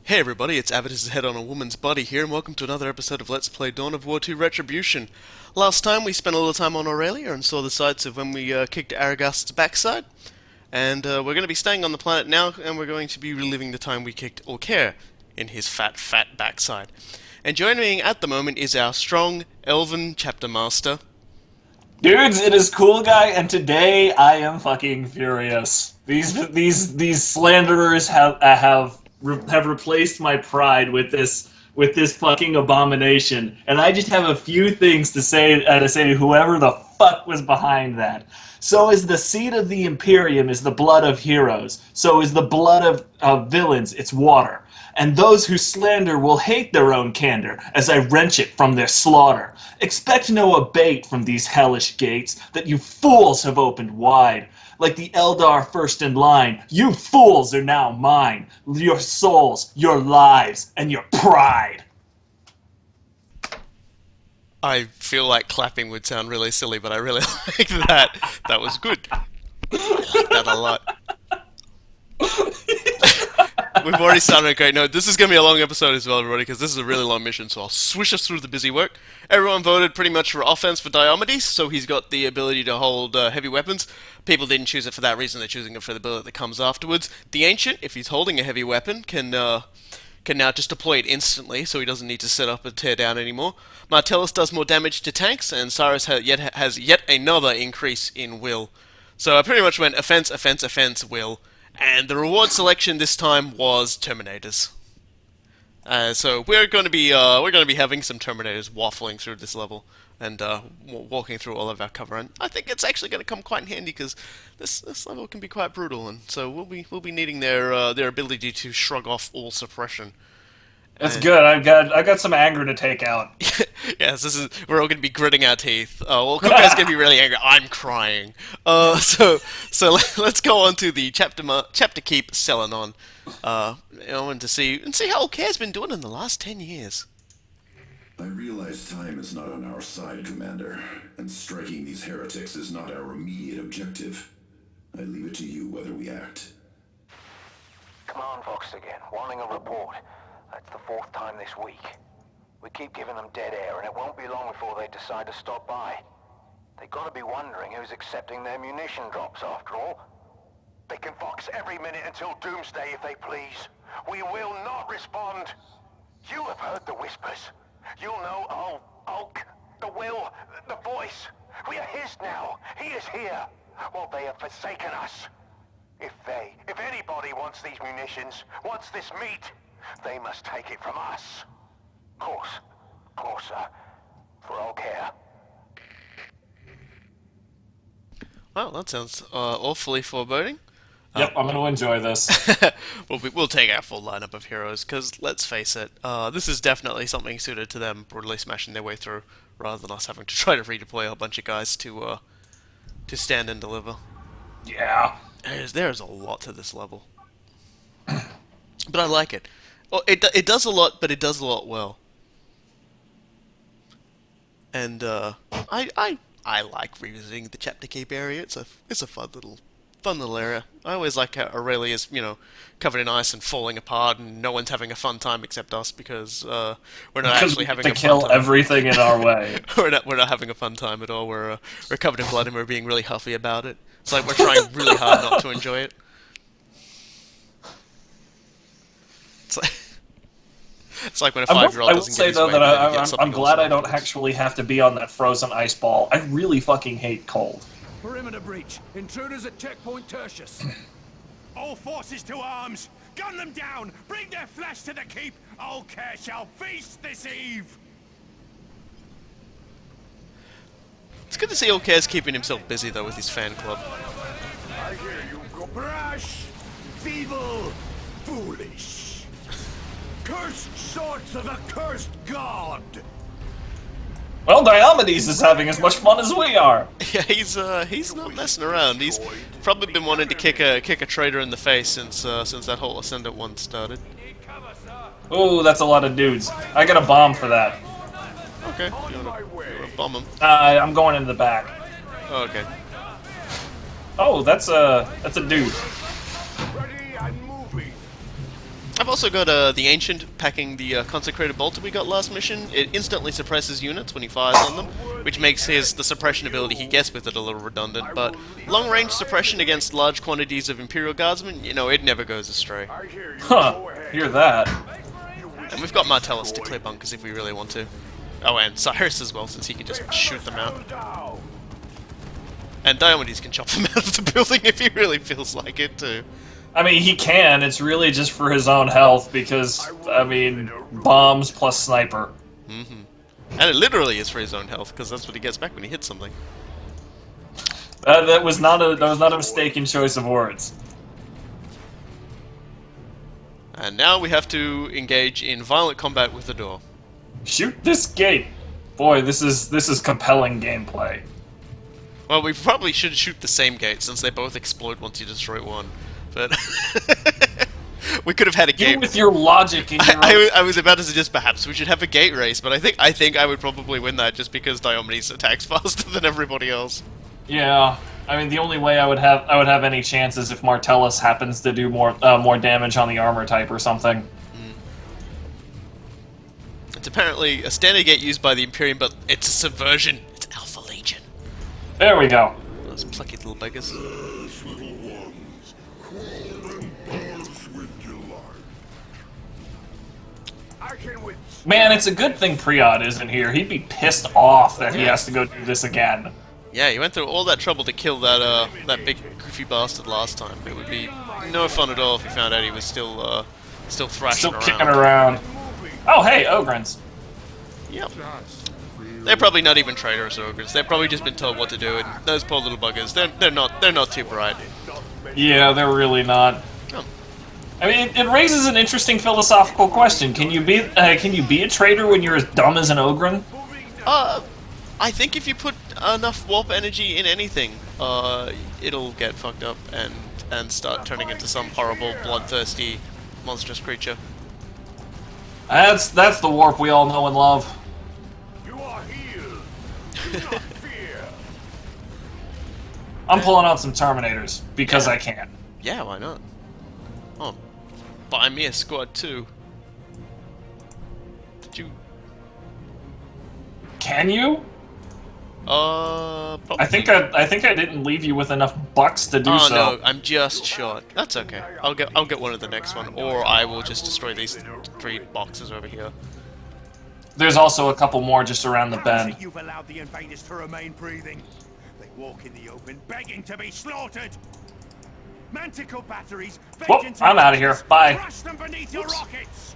Hey everybody, it's Avitus's head on a woman's body here, and welcome to another episode of Let's Play Dawn of War 2 Retribution. Last time we spent a little time on Aurelia and saw the sights of when we kicked Aragast's backside, and we're going to be staying on the planet now, and we're going to be reliving the time we kicked Ulkair in his fat backside. And joining me at the moment is our strong elven chapter master. Dudes, it is Cool Guy, and today I am fucking furious. These slanderers have replaced my pride with this fucking abomination, and I just have a few things to say to whoever the fuck was behind that. So is the seed of the Imperium is the blood of heroes. So is the blood of villains. It's water. And those who slander will hate their own candor as I wrench it from their slaughter. Expect no abate from these hellish gates that you fools have opened wide. Like the Eldar first in line, you fools are now mine. Your souls, your lives, and your pride. I feel like clapping would sound really silly, but I really like that. That was good. I like that a lot. We've already started a great note. This is going to be a long episode as well, everybody, because this is a really long mission, so I'll swish us through the busy work. Everyone voted pretty much for offense for Diomedes, so he's got the ability to hold heavy weapons. People didn't choose it for that reason, they're choosing it for the ability that comes afterwards. The Ancient, if he's holding a heavy weapon, can now just deploy it instantly, so he doesn't need to set up and tear down anymore. Martellus does more damage to tanks, and Cyrus has yet another increase in will. So I pretty much went offense, offense, offense, will. And the reward selection this time was Terminators. So we're going to be having some Terminators waffling through this level and walking through all of our cover. And I think it's actually going to come quite in handy because this level can be quite brutal, and so we'll be needing their ability to shrug off all suppression. That's good. I got some anger to take out. Yes, we're all going to be gritting our teeth. Well, Cookguy's going to be really angry. I'm crying. So let's go on to the chapter keep Selenon. And to see how Ulkair's been doing in the last 10 years. I realize time is not on our side, Commander, and striking these heretics is not our immediate objective. I leave it to you whether we act. Command Vox again, wanting a report. That's the fourth time this week. We keep giving them dead air, and it won't be long before they decide to stop by. They gotta be wondering who's accepting their munition drops, after all. They can Vox every minute until doomsday if they please. We will not respond. You have heard the whispers. You'll know Ulk, the will, the voice. We are his now. He is here. Well, they have forsaken us. If anybody wants these munitions, wants this meat, they must take it from us. Closer, for Ulkair. Well, that sounds awfully foreboding. Yep, I'm going to enjoy this. We'll take our full lineup of heroes, because let's face it, this is definitely something suited to them brutally smashing their way through, rather than us having to try to redeploy a bunch of guys to stand and deliver. Yeah. There's a lot to this level. But I like it. Well, it does a lot, but it does a lot well. And I like revisiting the chapter keep area. It's a fun little area. I always like how Aurelia's covered in ice and falling apart, and no one's having a fun time except us because we're not actually having a fun time. To kill everything in our way. we're not having a fun time at all. We're covered in blood and we're being really huffy about it. It's like we're trying really hard not to enjoy it. It's like when a 5-year-old doesn't get his way. I will say though that I'm glad I don't actually have to be on that frozen ice ball. I really fucking hate cold. Perimeter breach. Intruders at checkpoint Tertius. All forces to arms. Gun them down. Bring their flesh to the keep. Ulkair shall feast this eve. It's good to see Ulkair's keeping himself busy though with his fan club. I hear you go brash, feeble, foolish. Cursed swords of a cursed god! Well, Diomedes is having as much fun as we are. Yeah, he's not messing around. He's probably been wanting to kick a traitor in the face since that whole Ascendant one started. Ooh, that's a lot of dudes. I got a bomb for that. Okay, you wanna bomb him? I'm going into the back. Oh, okay. Oh, that's a dude. Ready and moving. I've I've also got the Ancient packing the consecrated bolter we got last mission. It instantly suppresses units when he fires on them, which makes the suppression ability he gets with it a little redundant, but long-range suppression against large quantities of Imperial Guardsmen, you know, it never goes astray. Huh. Hear that. And we've got Martellus to clear bunkers if we really want to. Oh, and Cyrus as well, since he can just shoot them out. And Diomedes can chop them out of the building if he really feels like it, too. I mean, he can. It's really just for his own health because, I mean, bombs plus sniper. Mm-hmm. And it literally is for his own health, because that's what he gets back when he hits something. That was not a mistaken choice of words. And now we have to engage in violent combat with the door. Shoot this gate. Boy, this is compelling gameplay. Well, we probably should shoot the same gate, since they both explode once you destroy one. But we could have had a gate. You with your logic and your I was about to suggest perhaps we should have a gate race, but I think I would probably win that just because Diomedes attacks faster than everybody else. Yeah, I mean the only way I would have any chance is if Martellus happens to do more damage on the armor type or something. It's apparently a standard gate used by the Imperium, but it's a subversion. It's Alpha Legion. There we go. Those plucky little beggars. Man, it's a good thing Priod isn't here. He'd be pissed off that he has to go do this again. Yeah, he went through all that trouble to kill that that big goofy bastard last time. It would be no fun at all if he found out he was still thrashing around. Still kicking around. Oh, hey, Ogrins. Yep. They're probably not even traitors or ogres. They've probably just been told what to do, and those poor little buggers, they're not too bright. Yeah, they're really not. Oh. I mean, it raises an interesting philosophical question. Can you be a traitor when you're as dumb as an Ogren? I think if you put enough warp energy in anything, it'll get fucked up and start turning into some horrible, bloodthirsty, monstrous creature. That's the warp we all know and love. You are healed. Do not fear. I'm pulling out some Terminators because I can. Yeah, why not? Oh, buy me a squad too. Did you? Can you? Probably. I think I didn't leave you with enough bucks to do so. Oh no, I'm just short. That's okay. I'll get one of the next one, or I will just destroy these 3 boxes over here. There's also a couple more just around the bend. You've allowed the invaders to remain breathing. They walk in the open, begging to be slaughtered. Manticore batteries. Whoop, I'm out of here. Bye. Crush them beneath your rockets.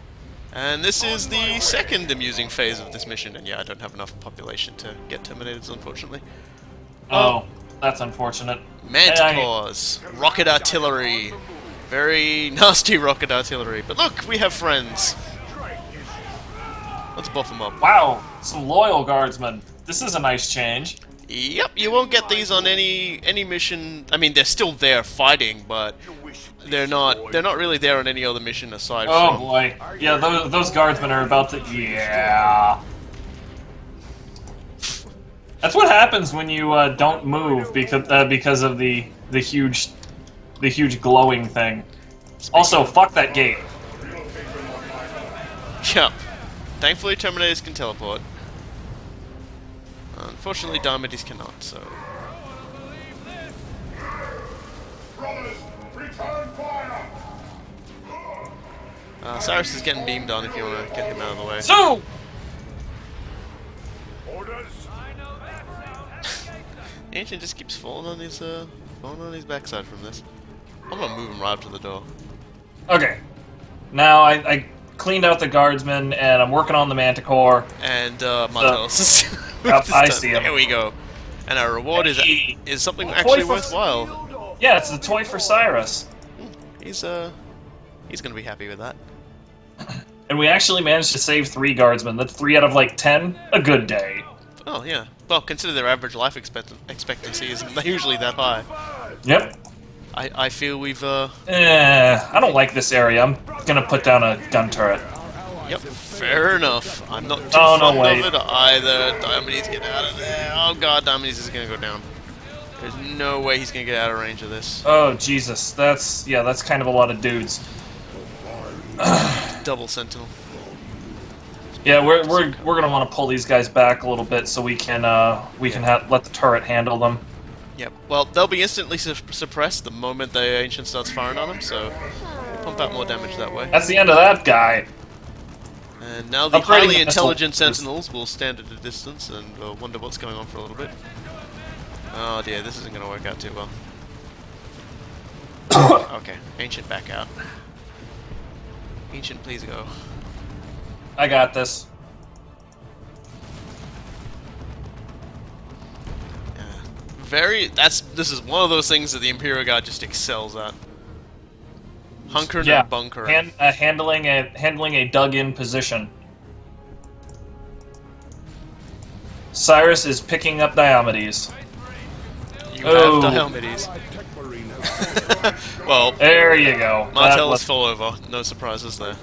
And this is the second amusing phase of this mission, and yeah, I don't have enough population to get Terminators, unfortunately. Oh, that's unfortunate. Manticores, rocket artillery, very nasty rocket artillery. But look, we have friends. Let's buff them up. Wow, some loyal guardsmen. This is a nice change. Yep, you won't get these on any mission. I mean, they're still there fighting, but they're not really there on any other mission aside from. Oh boy, yeah, those guardsmen are about to. Yeah. That's what happens when you don't move because of the huge glowing thing. Also, fuck that gate. Yep. Thankfully, Terminators can teleport. Unfortunately, Diomedes cannot, so... Cyrus is getting beamed on if you want to get him out of the way. So! The Ancient just keeps falling on his backside from this. I'm gonna move him right up to the door. Okay. Now, I cleaned out the guardsmen, and I'm working on the Manticore. And, Martellus is... Yep, I see him. There we go. And our reward is something Toy actually for- worthwhile. Yeah, it's the toy for Cyrus. He's gonna be happy with that. And we actually managed to save 3 guardsmen. That's 3 out of, like, 10. A good day. Oh, yeah. Well, consider their average life expectancy isn't usually that high. Yep. I feel we've, I don't like this area. I'm gonna put down a gun turret. Yep, fair enough. I'm not too Oh, no, fond wait. of it either. Diomedes, get out of there. Oh god, Diomedes is gonna go down. There's no way he's gonna get out of range of this. Oh, Jesus. That's kind of a lot of dudes. Double sentinel. Yeah, we're gonna want to pull these guys back a little bit so we can let the turret handle them. Yep. Well, they'll be instantly suppressed the moment the ancient starts firing on them, so we'll pump out more damage that way. That's the end of that guy. And now the Upgrading highly the intelligent missiles. sentinels will stand at a distance and wonder what's going on for a little bit. Oh dear, this isn't going to work out too well. Okay, ancient back out. Ancient, please go. I got this. This is one of those things that the Imperial Guard just excels at. Hunkered Yeah, and bunker. handling a dug-in position. Cyrus is picking up Diomedes. You Oh. have Diomedes. Well, There you go. Martell That is full over. No surprises there.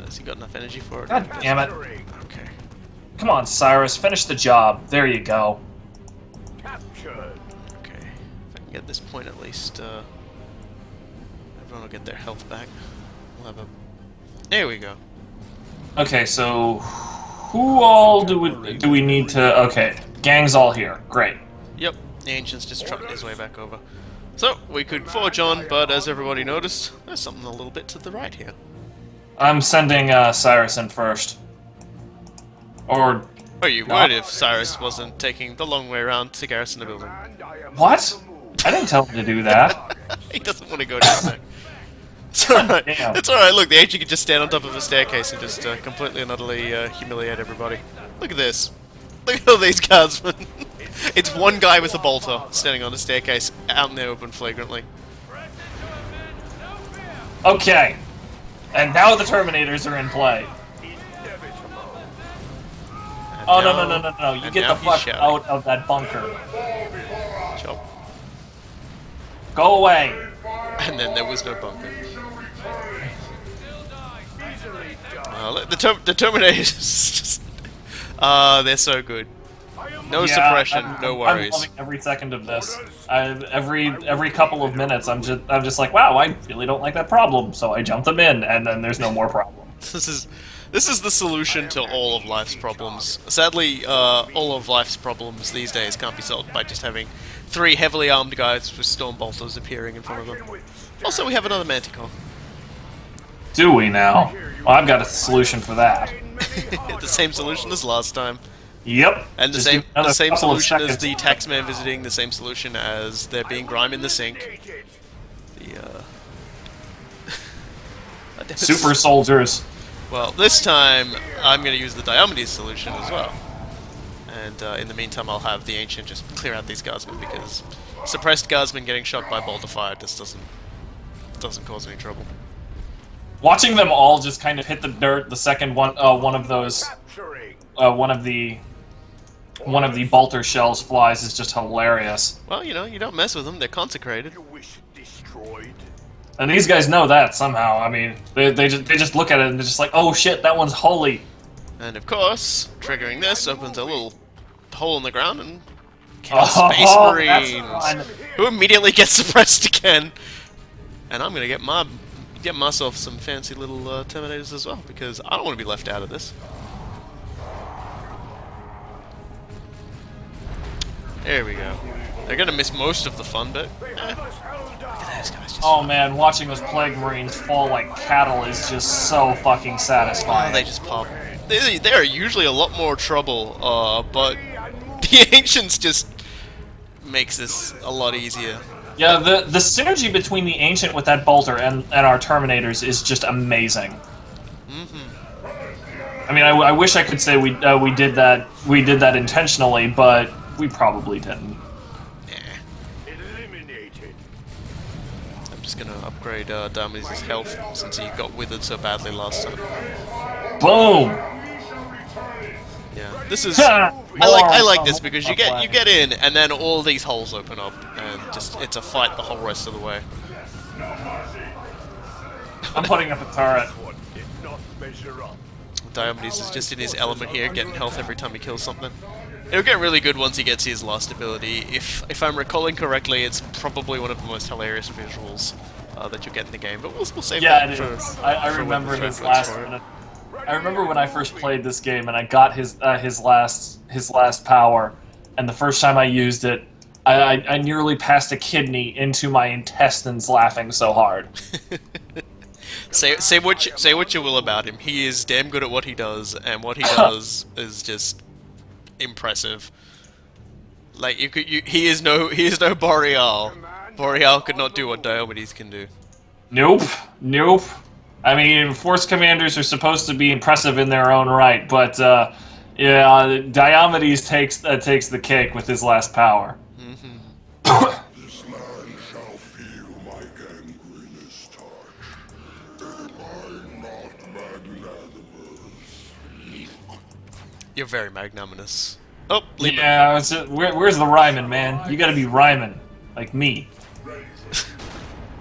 Has he got enough energy for it? God damn it. Okay. Come on, Cyrus, finish the job. There you go. Captured. Okay. If I can get this point at least, everyone will get their health back. We'll have a... There we go. Okay, so who all do we need to? Okay, gang's all here. Great. Yep. The Ancient's just trotting his way back over. So, we could forge on, but as everybody noticed, there's something a little bit to the right here. I'm sending Cyrus in first. Or Oh, you would if Cyrus wasn't taking the long way around to garrison the building. what? I didn't tell him to do that. He doesn't want to go down there. It's alright. Damn. It's alright. Look, the Ancient could just stand on top of a staircase and just completely and utterly humiliate everybody. Look at this. Look at all these guardsmen. It's one guy with a bolter standing on a staircase out in the open flagrantly. Okay. And now the Terminators are in play. And Oh, now- no. You and get now the he's fuck shouting. out of that bunker. Chop. Go away. And then there was no bunker. Look, the Terminators just... they're so good. No Yeah, suppression, I'm no worries. loving every second of this. Every couple of minutes, I'm just like, wow, I really don't like that problem, so I jump them in, and then there's no more problem. This is the solution to all of life's problems. Sadly, all of life's problems these days can't be solved by just having 3 heavily armed guys with storm bolters appearing in front of them. Also, we have another Manticore. Do we now? Well, I've got a solution for that. The same solution as last time. Yep. And the Just same give another couple of solution as seconds. the taxman visiting, the same solution as there being grime in the sink. The Super soldiers. Well, this time I'm going to use the Diomedes solution as well. And in the meantime, I'll have the Ancient just clear out these guardsmen because suppressed guardsmen getting shot by bolter fire just doesn't cause any trouble. Watching them all just kind of hit the dirt the second one of those Capturing. one of the bolter shells flies is just hilarious. Well, you know, you don't mess with them; they're consecrated. You wish it destroyed. And these guys know that somehow. I mean, they just look at it and they're just like, oh shit, that one's holy. And of course, triggering this opens a little hole in the ground and kills Oh, Space that's Marines, fun. who immediately get suppressed again. And I'm gonna get myself some fancy little Terminators as well because I don't want to be left out of this. There we go. They're gonna miss most of the fun, but look at those guys just. Oh man, watching those Plague Marines fall like cattle is just so fucking satisfying. They just pop. They are usually a lot more trouble, but the Ancients just makes this a lot easier. Yeah, the synergy between the Ancient with that bolter and our Terminators is just amazing. I mean, I wish I could say we did that intentionally, but we probably didn't. Eliminated. I'm just gonna upgrade Diomedes' health since he got withered so badly last time. Boom! Yeah, this is. Ha! I like this because you get in and then all these holes open up and just it's a fight the whole rest of the way. I'm putting up a turret. What did not measure up. Diomedes is just in his element here, getting health every time he kills something. It'll get really good once he gets his last ability. If I'm recalling correctly, it's probably one of the most hilarious visuals that you get in the game, but we'll save Yeah, that it for, is. I for when remember the thread his goes last. for it. I remember when I first played this game and I got his last power, and the first time I used it, I nearly passed a kidney into my intestines laughing so hard. Say what you will about him. He is damn good at what he does, and what he does is just impressive. Like he is no Boreal. Boreal could not do what Diomedes can do. Nope. I mean, Force Commanders are supposed to be impressive in their own right, but yeah, Diomedes takes the cake with his last power. This man shall feel my gangrenous touch. Am I not magnanimous? You're very magnanimous. Oh, Lehman. Yeah, where's the rhyming, man? You gotta be rhyming, like me.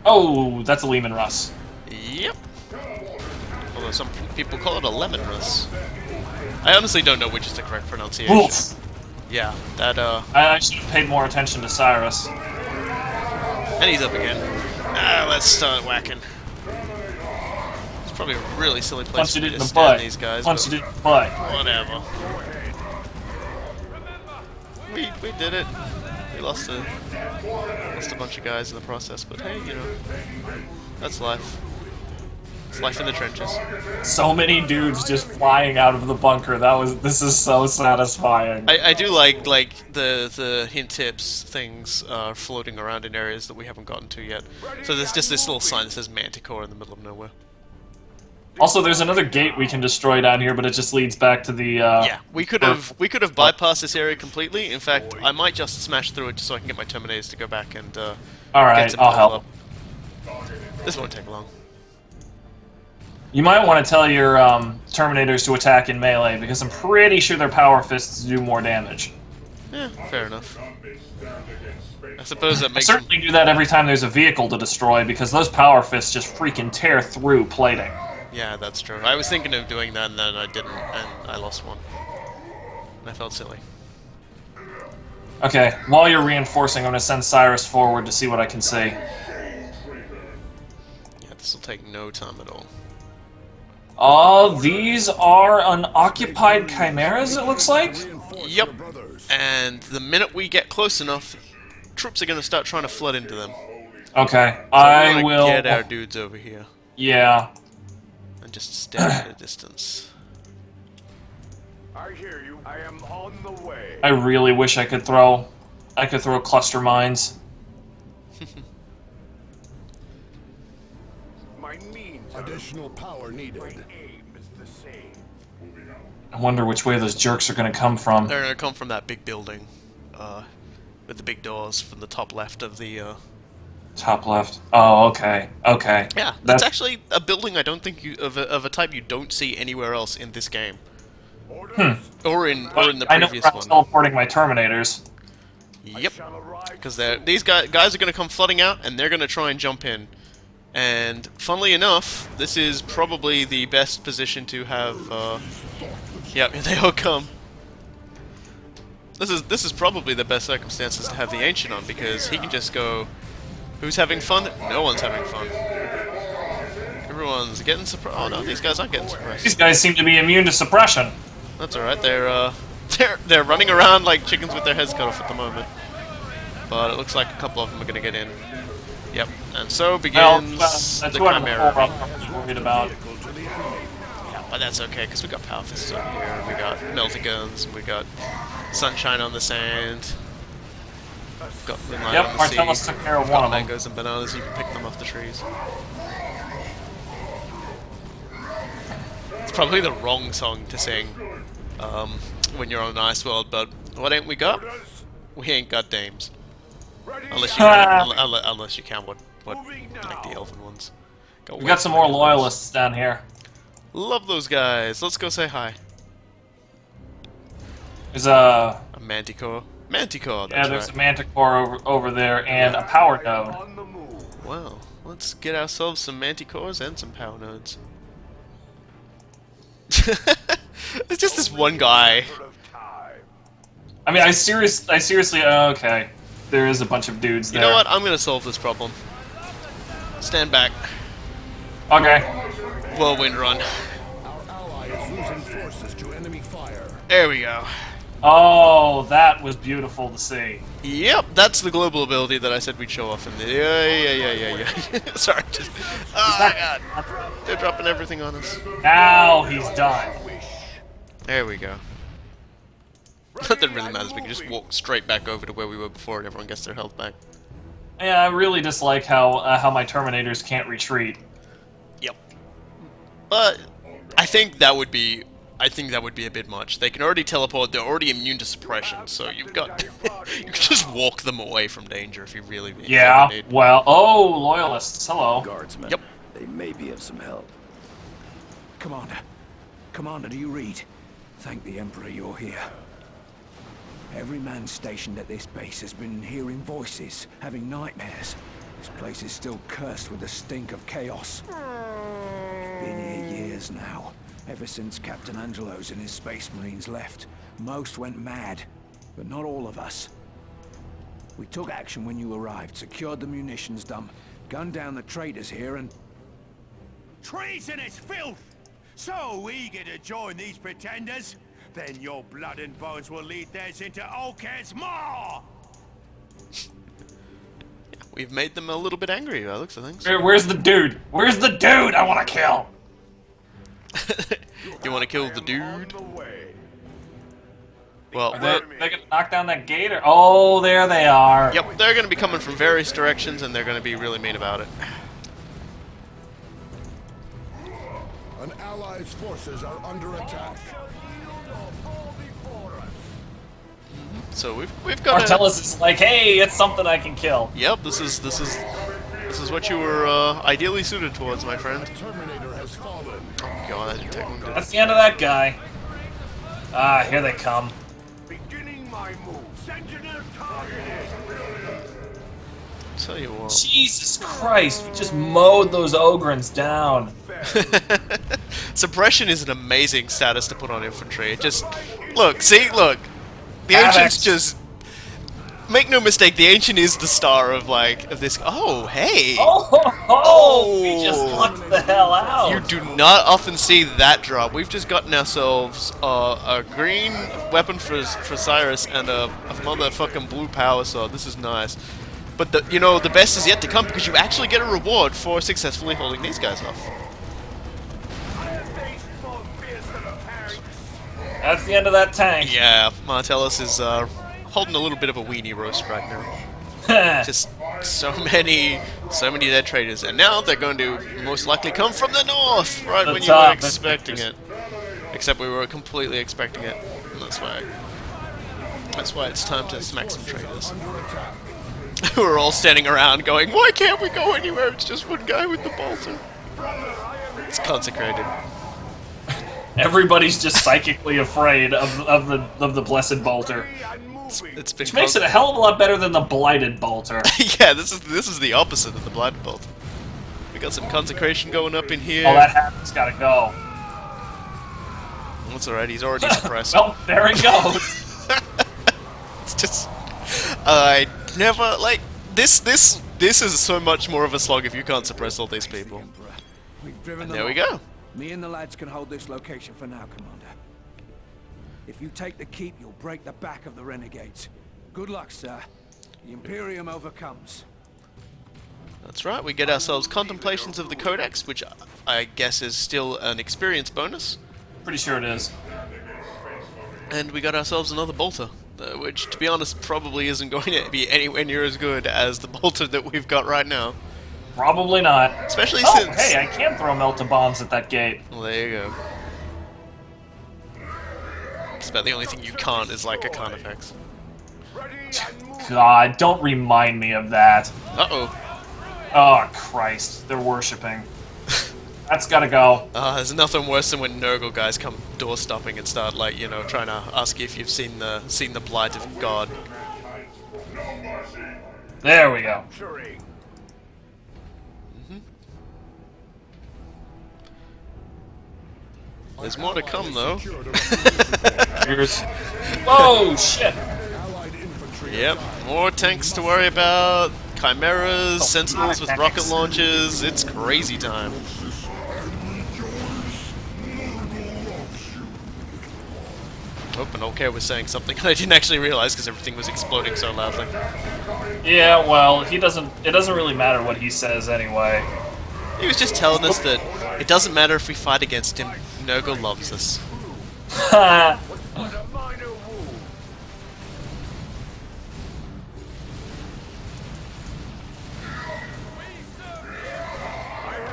Oh, that's a Lehman Russ. Yep. Although some people call it a lemon russ. I honestly don't know which is the correct pronunciation. Wolf. Yeah, that I should have paid more attention to Cyrus. and he's up again. Let's start whacking. It's probably a really silly place Punched for it me in to the stand butt. these guys. Punched but it in the butt. whatever. We did it. We lost a bunch of guys in the process, but hey, you know, that's life. It's life in the trenches. So many dudes just flying out of the bunker. This is so satisfying. I do like the hint tips things floating around in areas that we haven't gotten to yet. So there's just this little sign that says Manticore in the middle of nowhere. Also, there's another gate we can destroy down here, but it just leads back to the. Yeah, we could have bypassed this area completely. In fact, I might just smash through it just so I can get my Terminators to go back and All get right, some I'll health help. up. This won't take long. You might want to tell your Terminators to attack in melee because I'm pretty sure their power fists do more damage. Yeah, fair enough. I suppose that I makes them... certainly do that every time there's a vehicle to destroy because those power fists just freaking tear through plating. Yeah, that's true. I was thinking of doing that and then I didn't, and I lost one. And I felt silly. Okay, while you're reinforcing, I'm going to send Cyrus forward to see what I can see. Yeah, this will take no time at all. These are unoccupied chimeras, it looks like? Yep. And the minute we get close enough, troops are going to start trying to flood into them. Okay, So I we will... want to get our dudes over here. Yeah. And just stand at a distance. I hear you. I am on the way. I really wish I could throw cluster mines. My means additional power needed. My aim is the same. I wonder which way those jerks are going to come from. They're going to come from that big building, with the big doors from the top left of the, Top left. Oh, okay. Okay. Yeah, that's actually a building I don't think of a type you don't see anywhere else in this game. Or in the I know previous where I'm one. teleporting my Terminators. Yep. Because these guys are going to come flooding out, and they're going to try and jump in. And funnily enough, this is probably the best position to have. Yep, here they all come. This is probably the best circumstances to have the Ancient on because he can just go. Who's having fun? No one's having fun. Everyone's getting suppressed. Oh no, these guys aren't getting suppressed. These guys seem to be immune to suppression. That's alright, they're running around like chickens with their heads cut off at the moment. But it looks like a couple of them are gonna get in. Yep, and so begins that's the what I'm Chimera. worried about. Yeah, but that's okay, because we got Power Fists over here, we got Melter Guns, we got Sunshine on the Sand. Got Moonlight Yep, on the Martellus Sea. took care of Got one of them. mangoes and bananas, you can pick them off the trees. It's probably the wrong song to sing when you're on an ice world, but what ain't we got? We ain't got dames. Unless you unless you count what like the elven ones. We got some more loyalists down here. Love those guys. Let's go say hi. There's a Manticore. Manticore. yeah, That's there's right. a Manticore over there and a power node. On the move. Wow. Let's get ourselves some Manticores and some power nodes. It's just this one guy. I mean, I seriously. Okay, there is a bunch of dudes You there. know what? I'm gonna solve this problem. stand back. Okay. Whirlwind run. Our ally is losing forces to enemy fire. There we go. Oh, that was beautiful to see. Yep, that's the global ability that I said we'd show off in the... Yeah. Sorry, just... Oh my god. They're dropping everything on us. Now he's done. There we go. Not that it really matters, we can just walk straight back over to where we were before and everyone gets their health back. Yeah, I really dislike how my Terminators can't retreat. Yep. But I think that would be a bit much. They can already teleport, they're already immune to suppression, so you've got you can just walk them away from danger if you really Yeah, need. well, oh, Loyalists, hello. Guardsmen. Yep. They may be of some help. Commander, do you read? Thank the Emperor you're here. Every man stationed at this base has been hearing voices, having nightmares. This place is still cursed with the stink of chaos. We've been here years now, ever since Captain Angelos and his Space Marines left. Most went mad, but not all of us. We took action when you arrived, secured the munitions dump, gunned down the traitors here, and... Treasonous filth! So eager to join these pretenders? Then your blood and bones will lead theirs into Ulkair's maw! We've made them a little bit angry, by the looks of things. Where's the dude? Where's the dude I want to kill? You want to kill the dude? Well, Are they gonna knock down that gate or? Oh, there they are. yep, they're going to be coming from various directions and they're going to be really mean about it. An ally's forces are under attack. So we've got Martellus is like, hey, it's something I can kill. Yep, this is what you were ideally suited towards, my friend. Terminator has fallen. Oh god, I didn't take one. That's the end of that guy. Ah, here they come. Beginning my move. Sentinel targeted. Tell you what. Jesus Christ, we just mowed those Ogrins down. Suppression is an amazing status to put on infantry. It just look. The Havoc. Ancient's just make no mistake. The Ancient is the star of this. Oh hey. Oh, we just lucked the hell out. You do not often see that drop. We've just gotten ourselves a green weapon for Cyrus and a motherfucking blue power sword. This is nice. But the best is yet to come because you actually get a reward for successfully holding these guys off. That's the end of that tank. Yeah, Martellus is holding a little bit of a weenie roast right now. Just so many dead traitors, and now they're going to most likely come from the north, right when you were expecting it. Except we were completely expecting it, and that's why it's time to smack some traitors. We're all standing around going, why can't we go anywhere? It's just one guy with the bolter. It's consecrated. Everybody's just psychically afraid of the blessed bolter. It's been Which makes it a hell of a lot better than the blighted bolter. yeah, this is the opposite of the blighted bolter. We got some consecration going up in here. Oh, that habit's gotta go. That's alright, he's already suppressed. Well, there he goes. It's just I never this is so much more of a slog if you can't suppress all these people. We've driven And them there we off. go. Me and the lads can hold this location for now, Commander. If you take the keep, you'll break the back of the Renegades. Good luck, sir. The Imperium overcomes. That's right, we get ourselves Contemplations of the Codex, which I guess is still an experience bonus. Pretty sure it is. And we got ourselves another bolter, which, to be honest, probably isn't going to be anywhere near as good as the bolter that we've got right now. Probably not. Especially Oh, since... hey, I can throw melta bombs at that gate. Well, there you go. It's about the only thing you can't is like a Carnifex. God, don't remind me of that. Uh-oh. Oh, Christ. They're worshipping. That's gotta go. There's nothing worse than when Nurgle guys come door stopping and start trying to ask you if you've seen the blight of God. There we go. There's more to come though. Here's... Oh, shit. Yep, more tanks to worry about. chimeras, sentinels with rocket launchers. It's crazy time. Oh, and Ulkair was saying something I didn't actually realize because everything was exploding so loudly. Yeah, well, he doesn't. It doesn't really matter what he says anyway. He was just telling us that it doesn't matter if we fight against him. Nurgle loves us.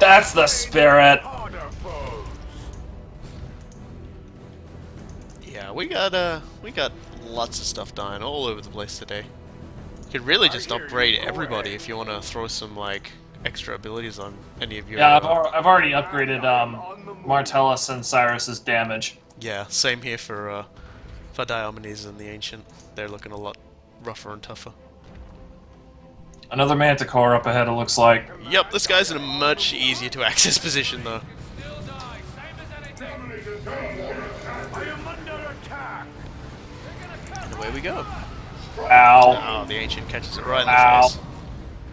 That's the spirit. Yeah, we got lots of stuff dying all over the place today. You could really just upgrade everybody if you want to throw some like extra abilities on any of your. Yeah, I've already upgraded Martellus and Cyrus's damage. Yeah, same here for Diomedes and the Ancient. They're looking a lot rougher and tougher. Another Manticore up ahead, it looks like. Yep, this guy's in a much easier to access position though. And away we go. Ow. Oh, the Ancient catches it right in the face.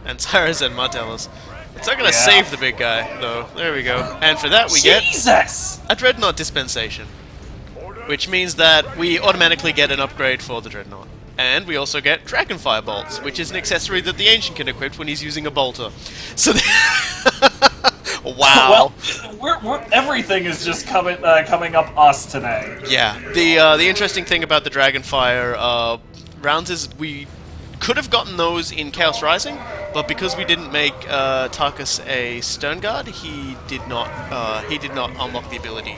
And Cyrus and Martellus. It's not gonna save the big guy, though. There we go. And for that we get a Dreadnought Dispensation. Which means that we automatically get an upgrade for the Dreadnought. And we also get Dragonfire Bolts, which is an accessory that the Ancient can equip when he's using a bolter. So wow. Well, everything is just coming up us today. Yeah. The interesting thing about the Dragonfire rounds is we could have gotten those in Chaos Rising, but because we didn't make Tarkus a Stern Guard, he did not unlock the ability.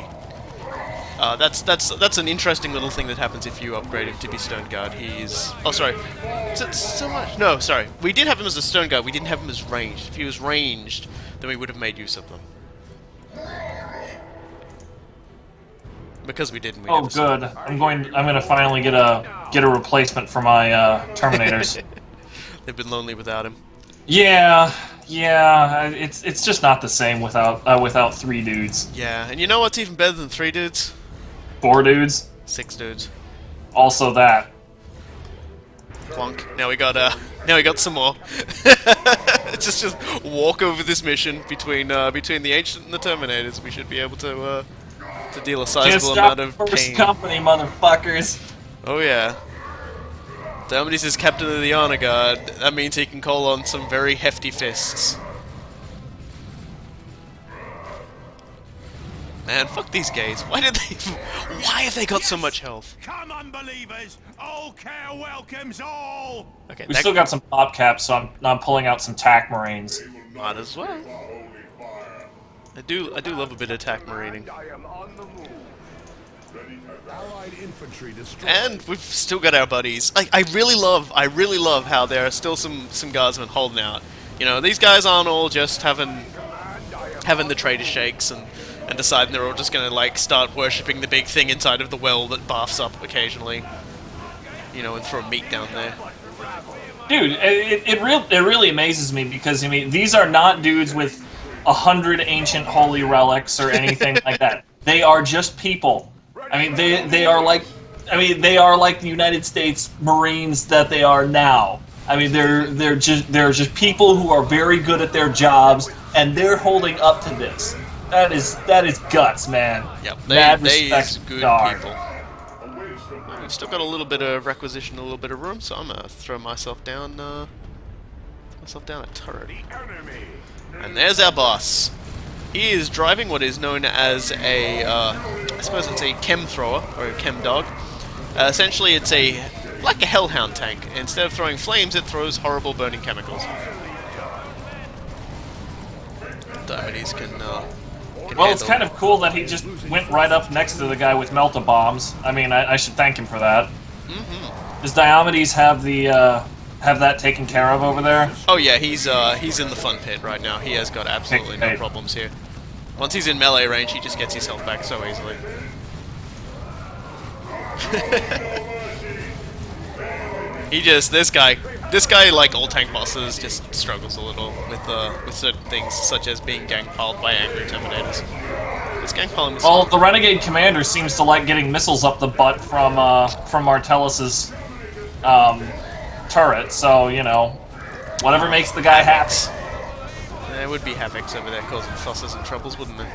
That's an interesting little thing that happens if you upgrade him to be Stern Guard. He's... Oh, sorry. Is it so much? No, sorry. We did have him as a Stern Guard, we didn't have him as ranged. If he was ranged, then we would have made use of them. Because we didn't. Oh, good. I'm gonna finally get a replacement for my Terminators. They've been lonely without him. Yeah. It's just not the same without 3 dudes. Yeah, and you know what's even better than 3 dudes? 4 dudes. 6 dudes. Also that. Clunk. Now we got some more. just walk over this mission between the Ancient and the Terminators. We should be able to deal a sizable amount of pain. First Company, motherfuckers. Oh yeah. Diomedes is captain of the honor guard. That means he can call on some very hefty fists. Man, fuck these gays. Why have they got so much health? Come unbelievers! Ulkair welcomes all! Okay, We still got some pop caps, so I'm pulling out some TAC Marines. Might as well. I do love a bit of attack marining. And we've still got our buddies. I really love how there are still some guardsmen holding out. You know, these guys aren't all just having the traitor shakes and deciding they're all just gonna like start worshipping the big thing inside of the well that baths up occasionally. You know, and throw meat down there. Dude, it really amazes me because I mean these are not dudes with 100 ancient holy relics or anything like that. They are just people. I mean they are like the United States Marines that they are now. I mean they're just people who are very good at their jobs and they're holding up to this. That is guts, man. Yep, they is good people. We've still got a little bit of requisition, a little bit of room, so I'm gonna throw myself down a turret. And there's our boss. He is driving what is known as a, I suppose it's a chem thrower or a chem dog. Essentially, it's like a hellhound tank. Instead of throwing flames, it throws horrible burning chemicals. Diomedes can well, it's kind of cool that he just went right up next to the guy with melta-bombs. I mean, I should thank him for that. Mm-hmm. Does Diomedes have that taken care of over there? Oh yeah, he's in the fun pit right now. He has got absolutely no problems here. Once he's in melee range, he just gets his health back so easily. This guy, like all tank bosses, just struggles a little with certain things, such as being gang-piled by angry Terminators. This gang-piling was... Well, the Renegade commander seems to like getting missiles up the butt from Martellus's turret, so, you know... Whatever makes the guy happy. There would be havocs over there causing fusses and troubles, wouldn't there?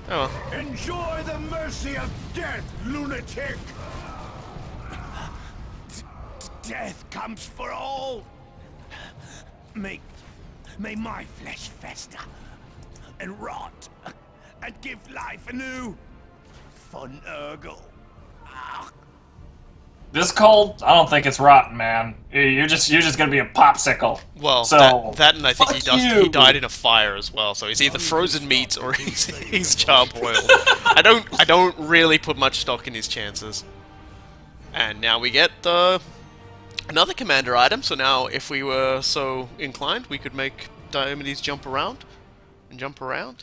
Oh well. Enjoy the mercy of death, lunatic! Death comes for all. May my flesh fester and rot and give life anew for Nurgle. Ah. This cold, I don't think it's rotten, man. You're just gonna be a popsicle. Well, so, that and I think fuck he died in a fire as well. So he's either frozen meat or he's charbroiled. I don't really put much stock in his chances. And now we get another commander item. So now, if we were so inclined, we could make Diomedes jump around and jump around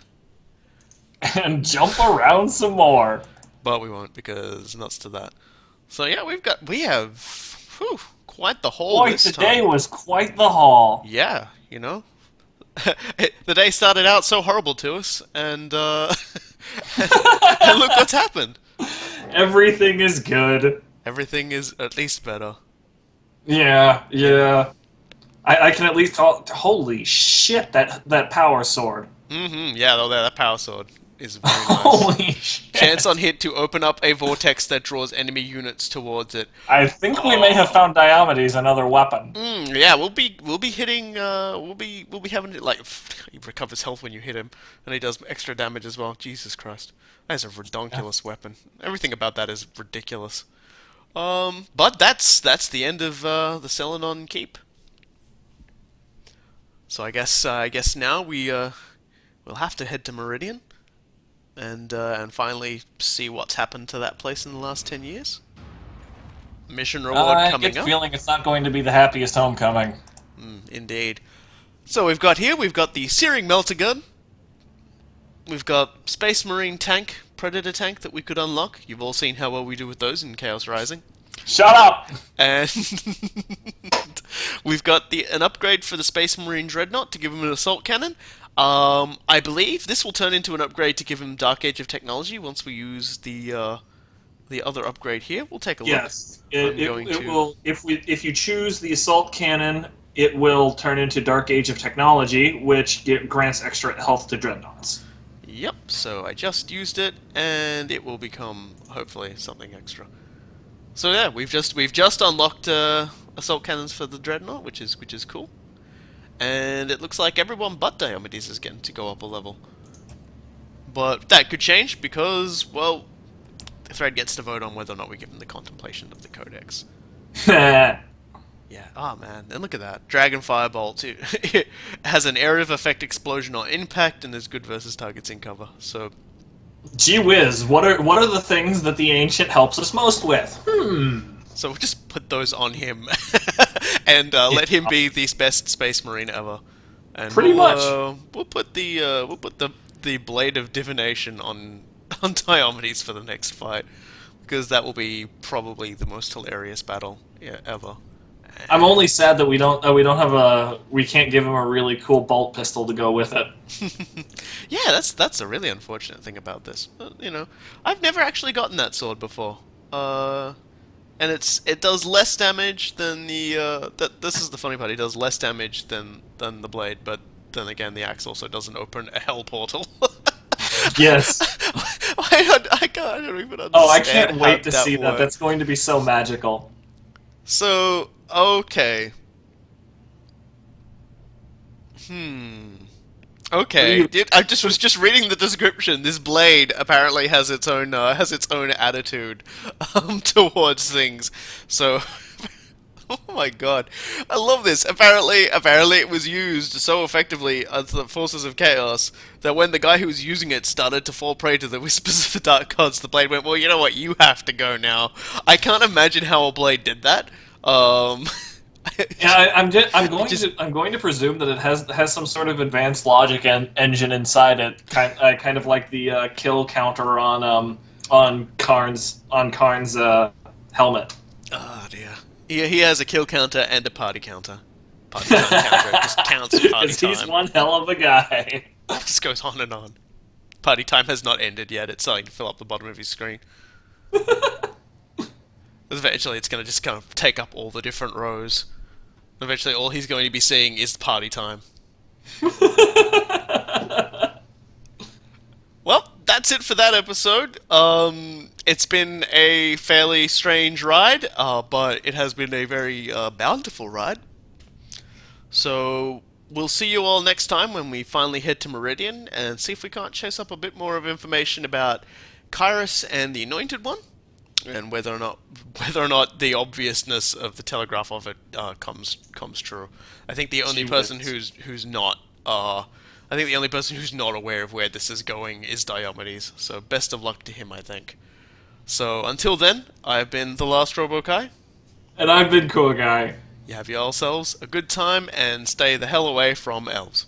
and jump around some more. But we won't because nuts to that. So yeah, we have quite the haul Boy, this today time. was quite the haul. Yeah, you know, the day started out so horrible to us, and and look what's happened. Everything is good. Everything is at least better. Yeah. I can at least call. Holy shit! That power sword. Mm-hmm. Yeah, though that power sword is very nice. Holy shit! Chance on hit to open up a vortex that draws enemy units towards it. I think we may have found Diomedes another weapon. Yeah, we'll be hitting. We'll be having it like he recovers health when you hit him, and he does extra damage as well. Jesus Christ, that's a redonkulous weapon. Everything about that is ridiculous. But that's the end of the Selenon keep. So I guess now we'll have to head to Meridian. And finally see what's happened to that place in the last 10 years. Mission reward I coming get the up. feeling it's not going to be the happiest homecoming. Indeed. So we've got the Searing Melter Gun. We've got Space Marine tank, Predator tank that we could unlock. You've all seen how well we do with those in Chaos Rising. Shut up! And we've got an upgrade for the Space Marine Dreadnought to give him an assault cannon. I believe this will turn into an upgrade to give him Dark Age of Technology once we use the other upgrade here. We'll take a look. Yes, it will. If you choose the assault cannon, it will turn into Dark Age of Technology, which grants extra health to dreadnoughts. Yep. So I just used it, and it will become hopefully something extra. So yeah, we've just unlocked assault cannons for the dreadnought, which is cool. And it looks like everyone but Diomedes is getting to go up a level. But that could change because, well, the thread gets to vote on whether or not we give him the contemplation of the Codex. Yeah, oh man, and look at that. Dragon Firebolt, it has an area of effect explosion on impact and is good versus targets in cover. So, gee whiz, what are the things that the Ancient helps us most with? So we'll just put those on him and let him be the best Space Marine ever. And Pretty much. We'll put the Blade of Divination on Diomedes for the next fight because that will be probably the most hilarious battle ever. I'm only sad that we can't give him a really cool bolt pistol to go with it. Yeah, that's a really unfortunate thing about this. You know, I've never actually gotten that sword before. And it does less damage than the this is the funny part. It does less damage than the blade, but then again, the axe also doesn't open a hell portal. Yes. I don't even understand. Oh, I can't wait to how see that. works. That's going to be so magical. So okay. Okay, I was just reading the description. This blade apparently has its own attitude towards things. So, oh my god, I love this. Apparently it was used so effectively as the forces of chaos that when the guy who was using it started to fall prey to the whispers of the dark gods, the blade went, "Well, you know what? You have to go now." I can't imagine how a blade did that. Yeah, I'm going to presume that it has some sort of advanced logic engine inside it, kind of like the kill counter on Karn's helmet. Oh dear. He has a kill counter and a party counter. Party time counter. It just counts party time. He's one hell of a guy. It just goes on and on. Party time has not ended yet. It's starting to fill up the bottom of his screen. Eventually, it's going to just kind of take up all the different rows. Eventually, all he's going to be seeing is party time. Well, that's it for that episode. It's been a fairly strange ride, but it has been a very bountiful ride. So we'll see you all next time when we finally head to Meridian and see if we can't chase up a bit more of information about Kyrus and the Anointed One, and whether or not the obviousness of the telegraph of it comes true. I think the only person who's not aware of where this is going is Diomedes. So best of luck to him, I think. So until then, I've been the Last Robokai. And I've been Cool Guy. You have yourselves a good time and stay the hell away from elves.